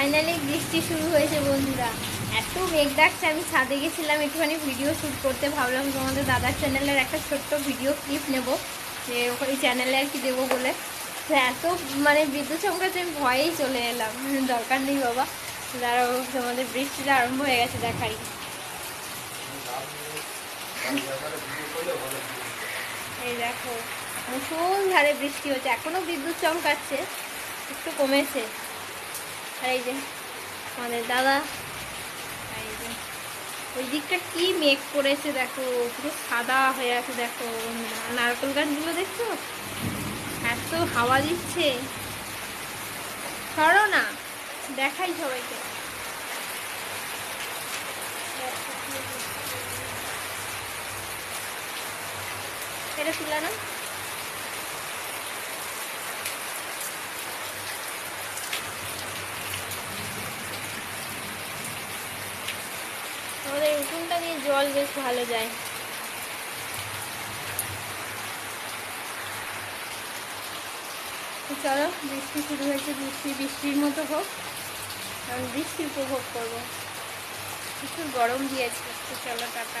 Finally বৃষ্টি শুরু হয়েছে বন্ধুরা। এত মেঘ ডাকছে, আমি ছাদে গেছিলাম একটুখানি ভিডিও শ্যুট করতে, ভাবলাম তোমাদের দাদার চ্যানেলের একটা ছোট্ট ভিডিও ক্লিপ নেব, যে ওই চ্যানেলে আর কি দেবো বলে। তো এত মানে বিদ্যুৎ চমকাচ্ছে, আমি ভয়েই চলে এলাম, দরকার নেই বাবা, দাঁড়াও তোমাদের বৃষ্টিটা আরম্ভ হয়ে গেছে দেখাই। এই দেখো মুষলধারে বৃষ্টি হচ্ছে, এখনো বিদ্যুৎ চমকাচ্ছে, একটু কমেছে। আর এই যে আমাদের দাদা, এই যে ওই দিকটা কি মেঘ করেছে দেখো, পুরো সাদা হয়ে আছে দেখো। নারকেল গাছগুলো দেখছো, এত হাওয়া দিচ্ছে। সরো না, দেখাই সবাইকে। এটা তুলে না, আমাদের উঠোনটা দিয়ে জল বেশ ভালো যায়। চলো, বৃষ্টি শুরু হয়েছে, বৃষ্টির মতো হোক, কারণ বৃষ্টি উপভোগ করবো। প্রচুর গরম দিয়েছে। তো চলো টাটা।